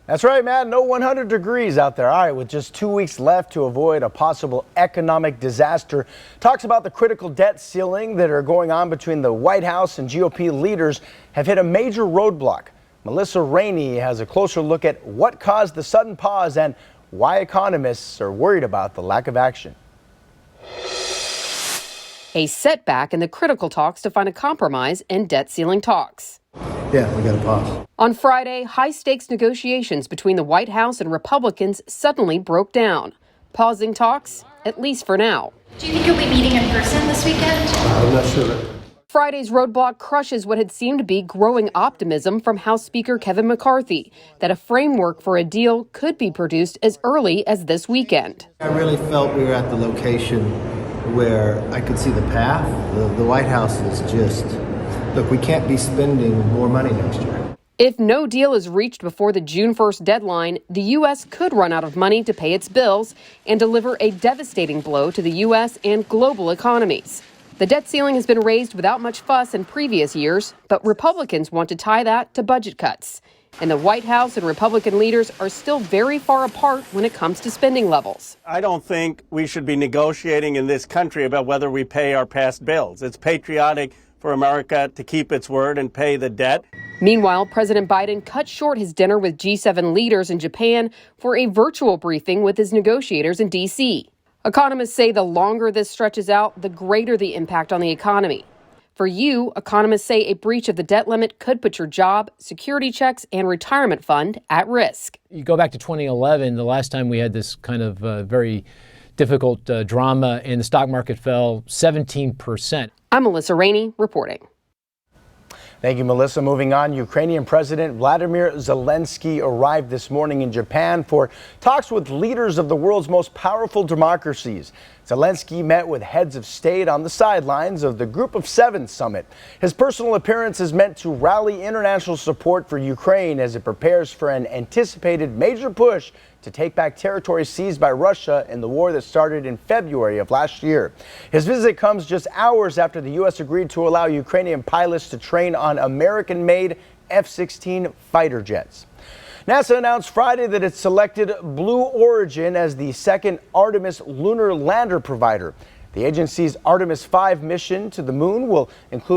That's right, Matt. No 100 degrees out there. All right, with just 2 weeks left to avoid a possible economic disaster, talks about the critical debt ceiling that are going on between the White House and GOP leaders have hit a major roadblock. Melissa Rainey has a closer look at what caused the sudden pause and why economists are worried about the lack of action. A setback in the critical talks to find a compromise in debt ceiling talks. Yeah, we got to pause. On Friday, high-stakes negotiations between the White House and Republicans suddenly broke down, pausing talks, at least for now. Do you think you'll be meeting in person this weekend? I'm not sure. Friday's roadblock crushes what had seemed to be growing optimism from House Speaker Kevin McCarthy that a framework for a deal could be produced as early as this weekend. I really felt we were at the location where I could see the path. The White House is just, look, we can't be spending more money next year. If no deal is reached before the June 1st deadline, the U.S. could run out of money to pay its bills and deliver a devastating blow to the U.S. and global economies. The debt ceiling has been raised without much fuss in previous years, but Republicans want to tie that to budget cuts. And the White House and Republican leaders are still very far apart when it comes to spending levels. I don't think we should be negotiating in this country about whether we pay our past bills. It's patriotic for America to keep its word and pay the debt. Meanwhile, President Biden cut short his dinner with G7 leaders in Japan for a virtual briefing with his negotiators in D.C. Economists say the longer this stretches out, the greater the impact on the economy. For you, economists say a breach of the debt limit could put your job, security checks, and retirement fund at risk. You go back to 2011, the last time we had this kind of very difficult drama, and the stock market fell 17%. I'm Melissa Rainey reporting. Thank you, Melissa. Moving on, Ukrainian President Vladimir Zelensky arrived this morning in Japan for talks with leaders of the world's most powerful democracies. Zelensky met with heads of state on the sidelines of the Group of Seven summit. His personal appearance is meant to rally international support for Ukraine as it prepares for an anticipated major push to take back territory seized by Russia in the war that started in February of last year. His visit comes just hours after the U.S. agreed to allow Ukrainian pilots to train on American-made F-16 fighter jets. NASA announced Friday that it selected Blue Origin as the second Artemis lunar lander provider. The agency's Artemis 5 mission to the moon will include